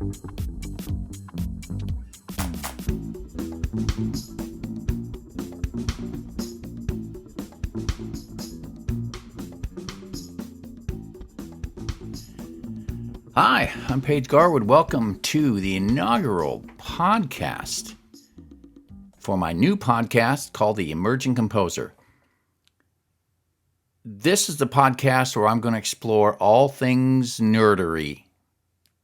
Hi, I'm Paige Garwood. Welcome to the inaugural podcast for my new podcast called The Emerging Composer. This is the podcast where I'm going to explore all things nerdery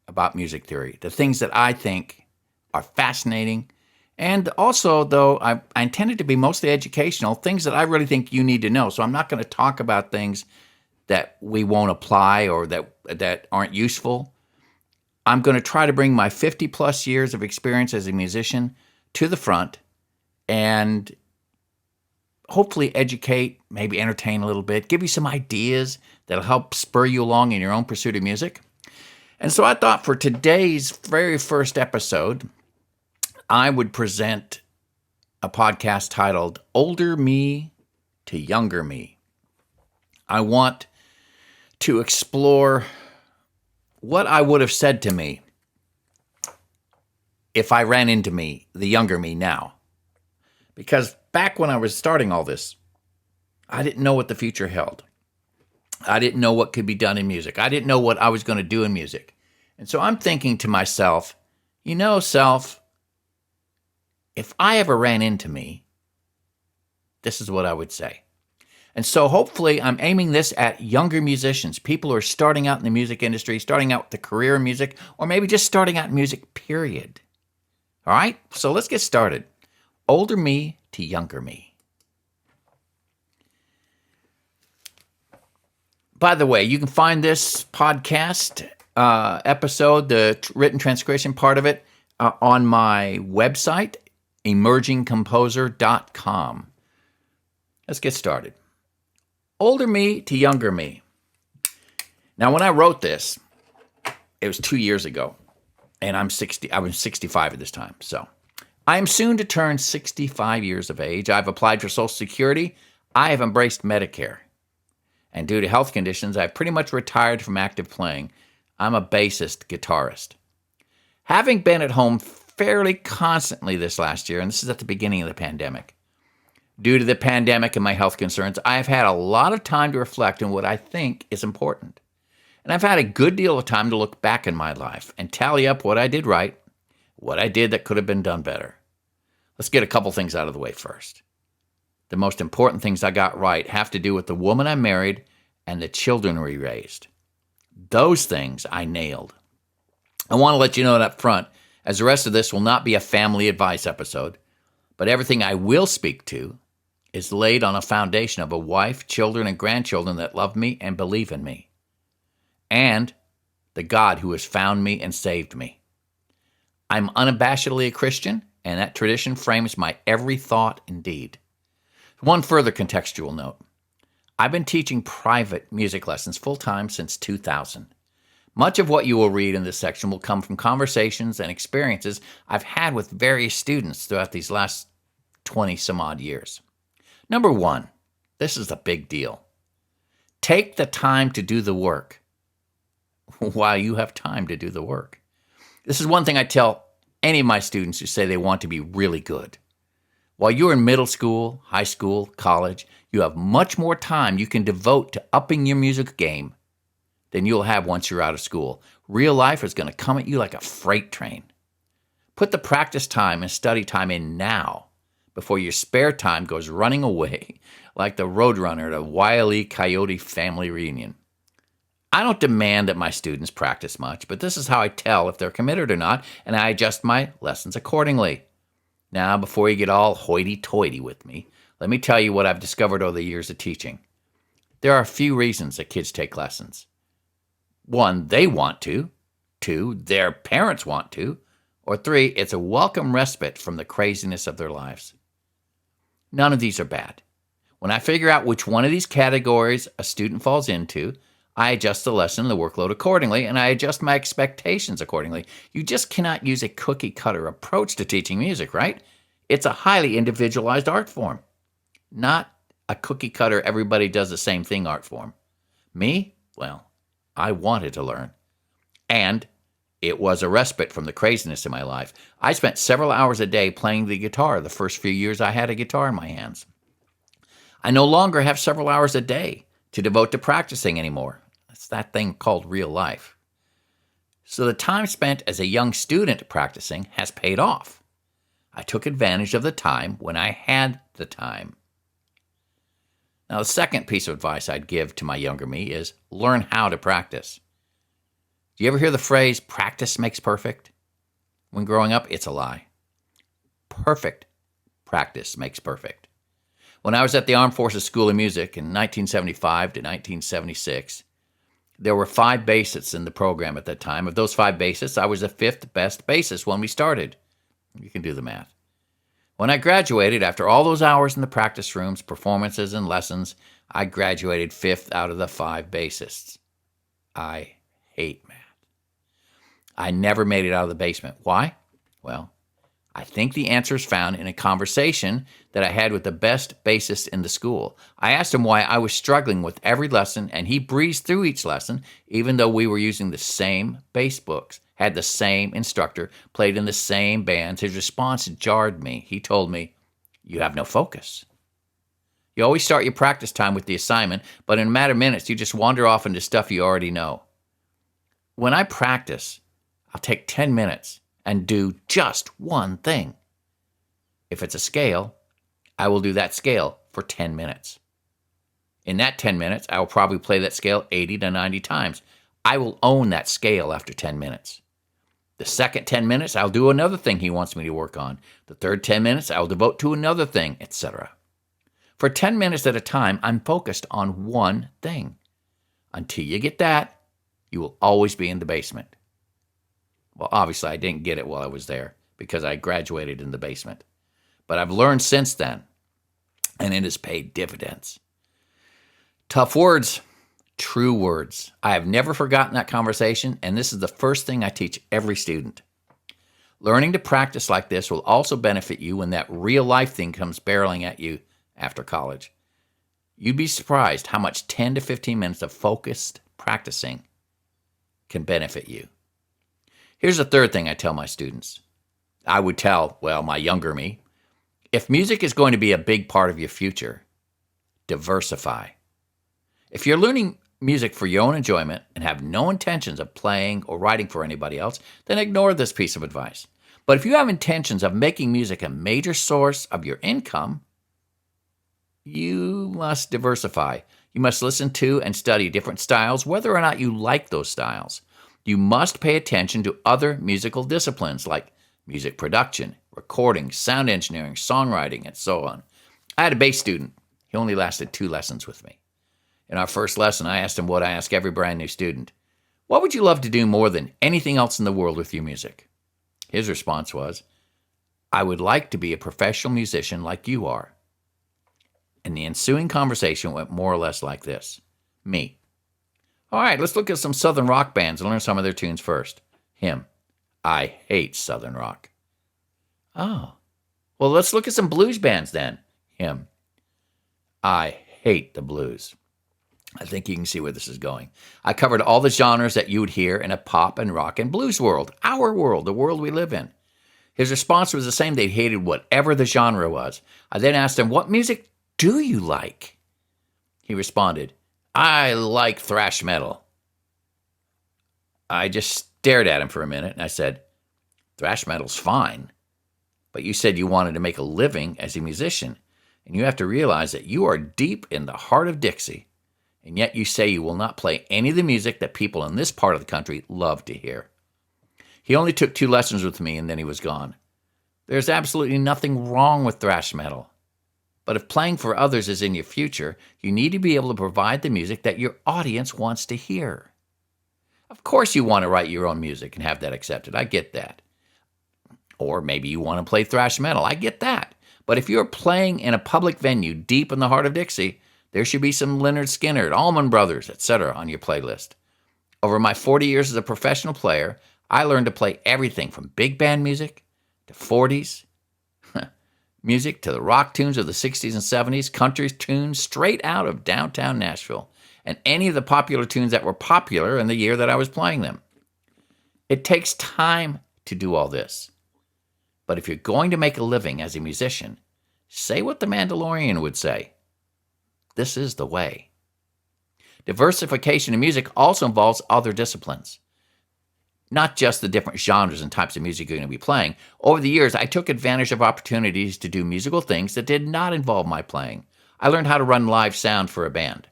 about music theory, the things that I think are fascinating, and also, though, I intended to be mostly educational, things that I really think you need to know. So I'm not going to talk about things that we won't apply or that aren't useful. I'm going to try to bring my 50 plus years of experience as a musician to the front and hopefully educate, maybe entertain a little bit, give you some ideas that'll help spur you along in your own pursuit of music. And so I thought for today's very first episode, I would present a podcast titled Older Me to Younger Me. I want to explore what I would have said to me if I ran into me, the younger me now. Because back when I was starting all this, I didn't know what the future held. I didn't know what could be done in music. I didn't know what I was going to do in music. And so I'm thinking to myself, self, if I ever ran into me, this is what I would say. And so hopefully I'm aiming this at younger musicians, people who are starting out in the music industry, starting out with a career in music, or maybe just starting out in music, period. All right, so let's get started. Older me to younger me. By the way, you can find this podcast episode, the written transcription part of it, on my website, emergingcomposer.com. Let's get started. Older me to younger me. Now, when I wrote this, it was 2 years ago, and I was 65 at this time. So I am soon to turn 65 years of age. I've applied for Social Security. I have embraced Medicare. And due to health conditions, I've pretty much retired from active playing. I'm a bassist guitarist. Having been at home fairly constantly this last year, and this is at the beginning of the pandemic, due to the pandemic and my health concerns, I've had a lot of time to reflect on what I think is important. And I've had a good deal of time to look back in my life and tally up what I did right, what I did that could have been done better. Let's get a couple things out of the way first. The most important things I got right have to do with the woman I married and the children we raised. Those things I nailed. I want to let you know up front, as the rest of this will not be a family advice episode, but everything I will speak to is laid on a foundation of a wife, children, and grandchildren that love me and believe in me, and the God who has found me and saved me. I'm unabashedly a Christian, and that tradition frames my every thought and deed. One further contextual note. I've been teaching private music lessons full-time since 2000. Much of what you will read in this section will come from conversations and experiences I've had with various students throughout these last 20-some-odd years. Number one, this is a big deal. Take the time to do the work while you have time to do the work. This is one thing I tell any of my students who say they want to be really good. While you're in middle school, high school, college, you have much more time you can devote to upping your music game than you'll have once you're out of school. Real life is going to come at you like a freight train. Put the practice time and study time in now before your spare time goes running away like the roadrunner at a Wile E. Coyote family reunion. I don't demand that my students practice much, but this is how I tell if they're committed or not, and I adjust my lessons accordingly. Now, before you get all hoity-toity with me, let me tell you what I've discovered over the years of teaching. There are a few reasons that kids take lessons. One, they want to. Two, their parents want to. Or three, it's a welcome respite from the craziness of their lives. None of these are bad. When I figure out which one of these categories a student falls into, I adjust the lesson and the workload accordingly, and I adjust my expectations accordingly. You just cannot use a cookie-cutter approach to teaching music, right? It's a highly individualized art form, not a cookie-cutter, everybody does the same thing art form. Me? Well, I wanted to learn. And it was a respite from the craziness in my life. I spent several hours a day playing the guitar the first few years I had a guitar in my hands. I no longer have several hours a day to devote to practicing anymore. It's that thing called real life. So the time spent as a young student practicing has paid off. I took advantage of the time when I had the time. Now, the second piece of advice I'd give to my younger me is learn how to practice. Do you ever hear the phrase, practice makes perfect? When growing up, it's a lie. Perfect practice makes perfect. When I was at the Armed Forces School of Music in 1975 to 1976, there were 5 bassists in the program at that time. Of those 5 bassists, I was the 5th best bassist when we started. You can do the math. When I graduated, after all those hours in the practice rooms, performances, and lessons, I graduated 5th out of the 5 bassists. I hate math. I never made it out of the basement. Why? Well, I think the answer is found in a conversation that I had with the best bassist in the school. I asked him why I was struggling with every lesson, and he breezed through each lesson, even though we were using the same bass books, had the same instructor, played in the same bands. His response jarred me. He told me, "You have no focus. You always start your practice time with the assignment, but in a matter of minutes, you just wander off into stuff you already know." When I practice, I'll take 10 minutes and do just one thing. If it's a scale, I will do that scale for 10 minutes. In that 10 minutes, I will probably play that scale 80 to 90 times. I will own that scale after 10 minutes. The second 10 minutes, I'll do another thing he wants me to work on. The third 10 minutes, I'll devote to another thing, etc. For 10 minutes at a time, I'm focused on one thing. Until you get that, you will always be in the basement. Well, obviously, I didn't get it while I was there because I graduated in the basement. But I've learned since then, and it has paid dividends. Tough words, true words. I have never forgotten that conversation, and this is the first thing I teach every student. Learning to practice like this will also benefit you when that real-life thing comes barreling at you after college. You'd be surprised how much 10 to 15 minutes of focused practicing can benefit you. Here's the third thing I tell my students. I would tell, my younger me, if music is going to be a big part of your future, diversify. If you're learning music for your own enjoyment and have no intentions of playing or writing for anybody else, then ignore this piece of advice. But if you have intentions of making music a major source of your income, you must diversify. You must listen to and study different styles, whether or not you like those styles. You must pay attention to other musical disciplines like music production, recording, sound engineering, songwriting, and so on. I had a bass student. He only lasted 2 lessons with me. In our first lesson, I asked him what I ask every brand new student. What would you love to do more than anything else in the world with your music? His response was, I would like to be a professional musician like you are. And the ensuing conversation went more or less like this. Me. All right, let's look at some Southern rock bands and learn some of their tunes first. Him. I hate Southern rock. Oh. Well, let's look at some blues bands then. Him. I hate the blues. I think you can see where this is going. I covered all the genres that you would hear in a pop and rock and blues world. Our world, the world we live in. His response was the same. They hated whatever the genre was. I then asked him, what music do you like? He responded, I like thrash metal. I just stared at him for a minute and I said, thrash metal's fine, but you said you wanted to make a living as a musician, and you have to realize that you are deep in the heart of Dixie, and yet you say you will not play any of the music that people in this part of the country love to hear. He only took 2 lessons with me and then he was gone. There's absolutely nothing wrong with thrash metal. But if playing for others is in your future, you need to be able to provide the music that your audience wants to hear. Of course you want to write your own music and have that accepted. I get that. Or maybe you want to play thrash metal. I get that. But if you're playing in a public venue deep in the heart of Dixie, there should be some Lynyrd Skynyrd, Allman Brothers, etc. on your playlist. Over my 40 years as a professional player, I learned to play everything from big band music to 40s, music to the rock tunes of the 60s and 70s, country tunes straight out of downtown Nashville, and any of the popular tunes that were popular in the year that I was playing them. It takes time to do all this. But if you're going to make a living as a musician, say what the Mandalorian would say. This is the way. Diversification in music also involves other disciplines, not just the different genres and types of music you're going to be playing. Over the years, I took advantage of opportunities to do musical things that did not involve my playing. I learned how to run live sound for a band.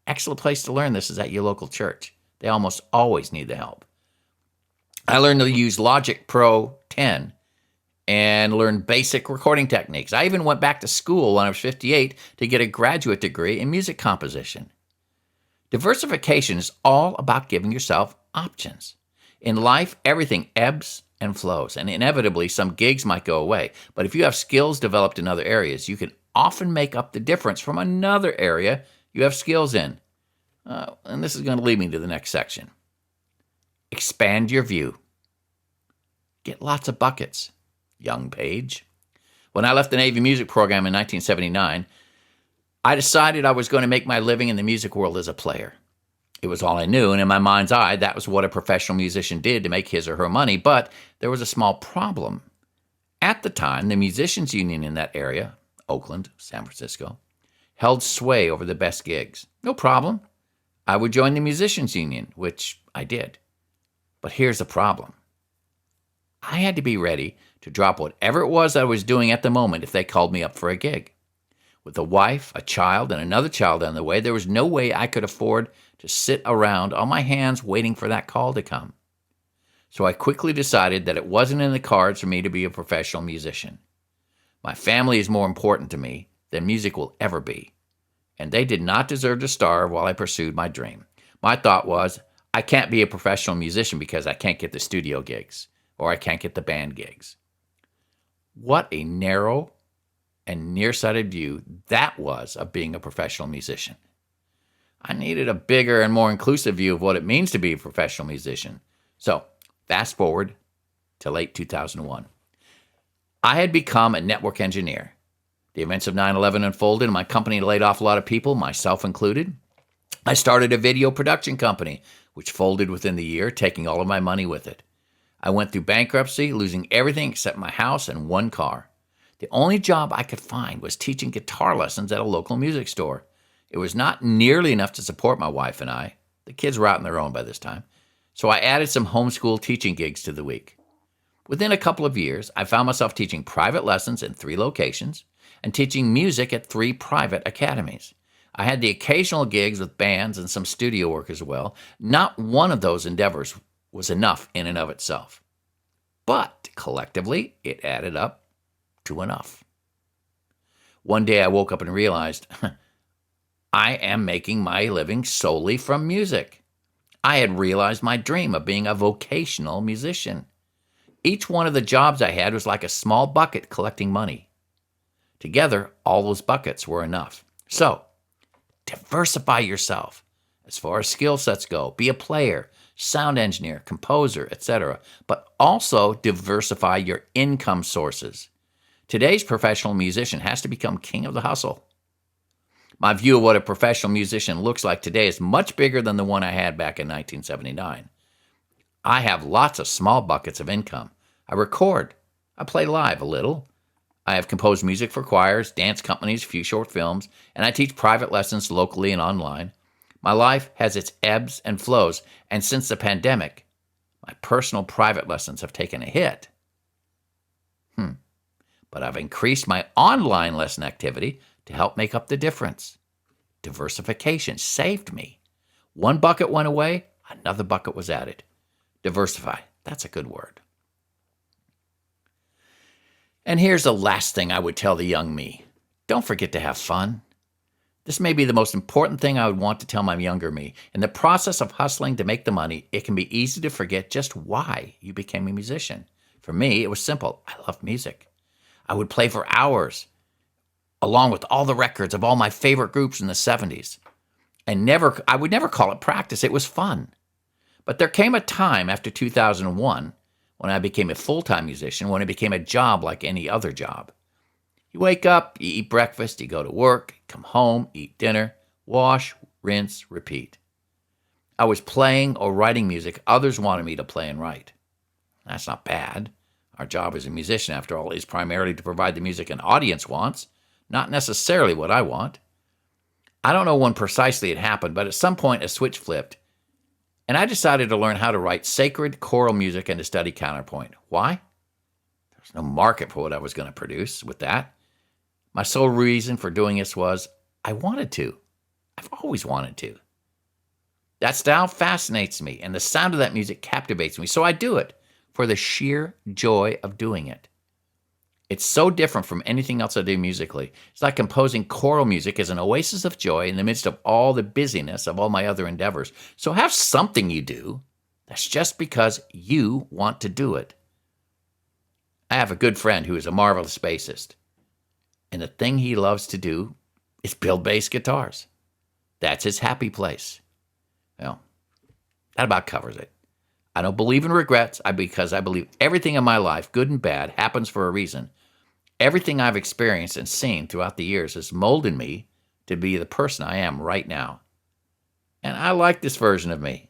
Excellent place to learn this is at your local church. They almost always need the help. I learned to use Logic Pro 10 and learned basic recording techniques. I even went back to school when I was 58 to get a graduate degree in music composition. Diversification is all about giving yourself options. In life, everything ebbs and flows, and inevitably some gigs might go away. But if you have skills developed in other areas, you can often make up the difference from another area you have skills in. And this is going to lead me to the next section. Expand your view. Get lots of buckets, young Page. When I left the Navy music program in 1979, I decided I was going to make my living in the music world as a player. It was all I knew, and in my mind's eye, that was what a professional musician did to make his or her money, but there was a small problem. At the time, the musicians union in that area, Oakland, San Francisco, held sway over the best gigs. No problem. I would join the musicians union, which I did. But here's the problem. I had to be ready to drop whatever it was I was doing at the moment if they called me up for a gig. With a wife, a child, and another child on the way, there was no way I could afford to sit around on my hands waiting for that call to come. So I quickly decided that it wasn't in the cards for me to be a professional musician. My family is more important to me than music will ever be, and they did not deserve to starve while I pursued my dream. My thought was, I can't be a professional musician because I can't get the studio gigs, or I can't get the band gigs. What a narrow and nearsighted view that was of being a professional musician. I needed a bigger and more inclusive view of what it means to be a professional musician. So, fast forward to late 2001. I had become a network engineer. The events of 9/11 unfolded and my company laid off a lot of people, myself included. I started a video production company, which folded within the year, taking all of my money with it. I went through bankruptcy, losing everything except my house and one car. The only job I could find was teaching guitar lessons at a local music store. It was not nearly enough to support my wife and I. The kids were out on their own by this time. So I added some homeschool teaching gigs to the week. Within a couple of years, I found myself teaching private lessons in 3 locations and teaching music at 3 private academies. I had the occasional gigs with bands and some studio work as well. Not one of those endeavors was enough in and of itself. But collectively, it added up to enough. One day I woke up and realized, I am making my living solely from music. I had realized my dream of being a vocational musician. Each one of the jobs I had was like a small bucket collecting money. Together, all those buckets were enough. So, diversify yourself as far as skill sets go. Be a player, sound engineer, composer, etc. But also diversify your income sources. Today's professional musician has to become king of the hustle. My view of what a professional musician looks like today is much bigger than the one I had back in 1979. I have lots of small buckets of income. I record. I play live a little. I have composed music for choirs, dance companies, a few short films, and I teach private lessons locally and online. My life has its ebbs and flows, and since the pandemic, my personal private lessons have taken a hit. But I've increased my online lesson activity to help make up the difference. Diversification saved me. One bucket went away, another bucket was added. Diversify, that's a good word. And here's the last thing I would tell the young me. Don't forget to have fun. This may be the most important thing I would want to tell my younger me. In the process of hustling to make the money, it can be easy to forget just why you became a musician. For me, it was simple. I loved music. I would play for hours, along with all the records of all my favorite groups in the 70s. And I would never call it practice. It was fun. But there came a time after 2001 when I became a full-time musician, when it became a job like any other job. You wake up, you eat breakfast, you go to work, come home, eat dinner, wash, rinse, repeat. I was playing or writing music others wanted me to play and write. That's not bad. Our job as a musician, after all, is primarily to provide the music an audience wants, not necessarily what I want. I don't know when precisely it happened, but at some point a switch flipped, and I decided to learn how to write sacred choral music and to study counterpoint. Why? There's no market for what I was going to produce with that. My sole reason for doing this was I wanted to. I've always wanted to. That style fascinates me, and the sound of that music captivates me, so I do it for the sheer joy of doing it. It's so different from anything else I do musically. It's like composing choral music as an oasis of joy in the midst of all the busyness of all my other endeavors. So have something you do that's just because you want to do it. I have a good friend who is a marvelous bassist, and the thing he loves to do is build bass guitars. That's his happy place. Well, that about covers it. I don't believe in regrets because I believe everything in my life, good and bad, happens for a reason. Everything I've experienced and seen throughout the years has molded me to be the person I am right now. And I like this version of me.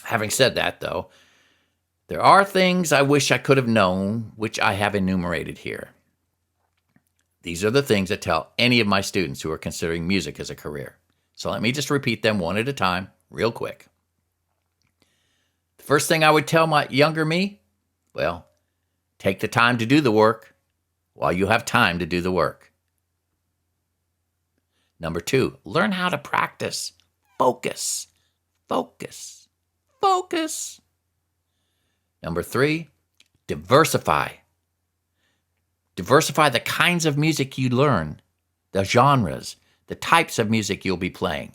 Having said that, though, there are things I wish I could have known, which I have enumerated here. These are the things I tell any of my students who are considering music as a career. So let me just repeat them one at a time, real quick. The first thing I would tell my younger me, well, take the time to do the work while you have time to do the work. Number 2, learn how to practice. Focus, focus, focus. Number 3, diversify. Diversify the kinds of music you learn, the genres, the types of music you'll be playing.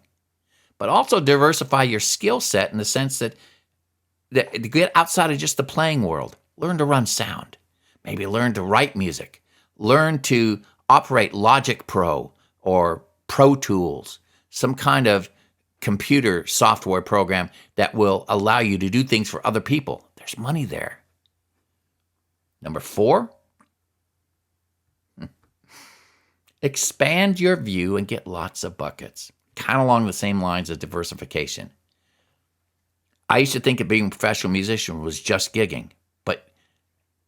But also diversify your skill set in the sense that to get outside of just the playing world. Learn to run sound. Maybe learn to write music. Learn to operate Logic Pro or Pro Tools, some kind of computer software program that will allow you to do things for other people. There's money there. Number 4, expand your view and get lots of buckets. Kind of along the same lines as diversification. I used to think that being a professional musician was just gigging, but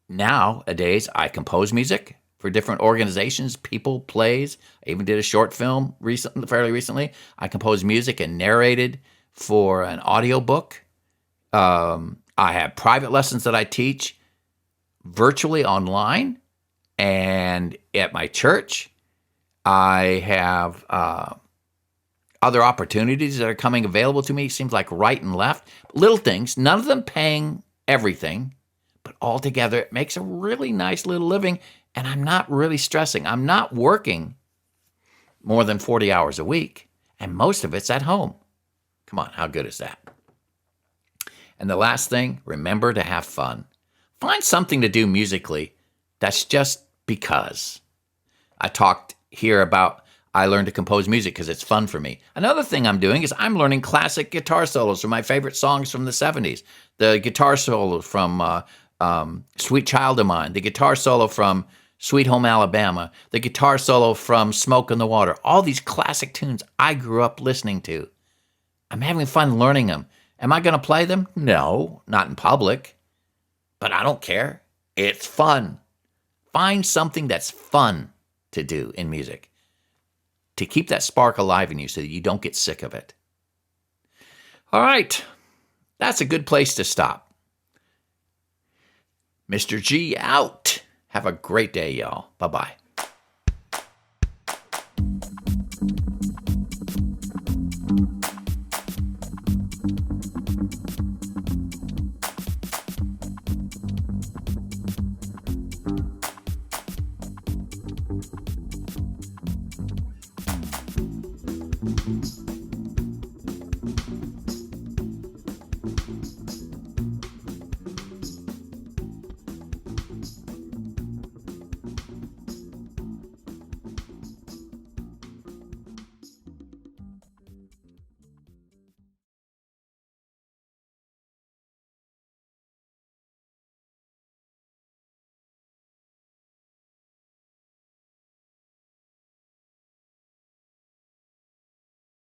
nowadays I compose music for different organizations, people, plays. I even did a short film fairly recently. I composed music and narrated for an audiobook. I have private lessons that I teach virtually online and at my church. I have other opportunities that are coming available to me. Seems like right and left. Little things, none of them paying everything, but altogether it makes a really nice little living, and I'm not really stressing. I'm not working more than 40 hours a week, and most of it's at home. Come on, how good is that? And the last thing, remember to have fun. Find something to do musically that's just because. I talked here about I learned to compose music because it's fun for me. Another thing I'm doing is I'm learning classic guitar solos from my favorite songs from the 70s. The guitar solo from Sweet Child of Mine, the guitar solo from Sweet Home Alabama, the guitar solo from Smoke on the Water. All these classic tunes I grew up listening to. I'm having fun learning them. Am I going to play them? No, not in public. But I don't care. It's fun. Find something that's fun to do in music, to keep that spark alive in you so that you don't get sick of it. All right, that's a good place to stop. Mr. G out. Have a great day, y'all. Bye-bye.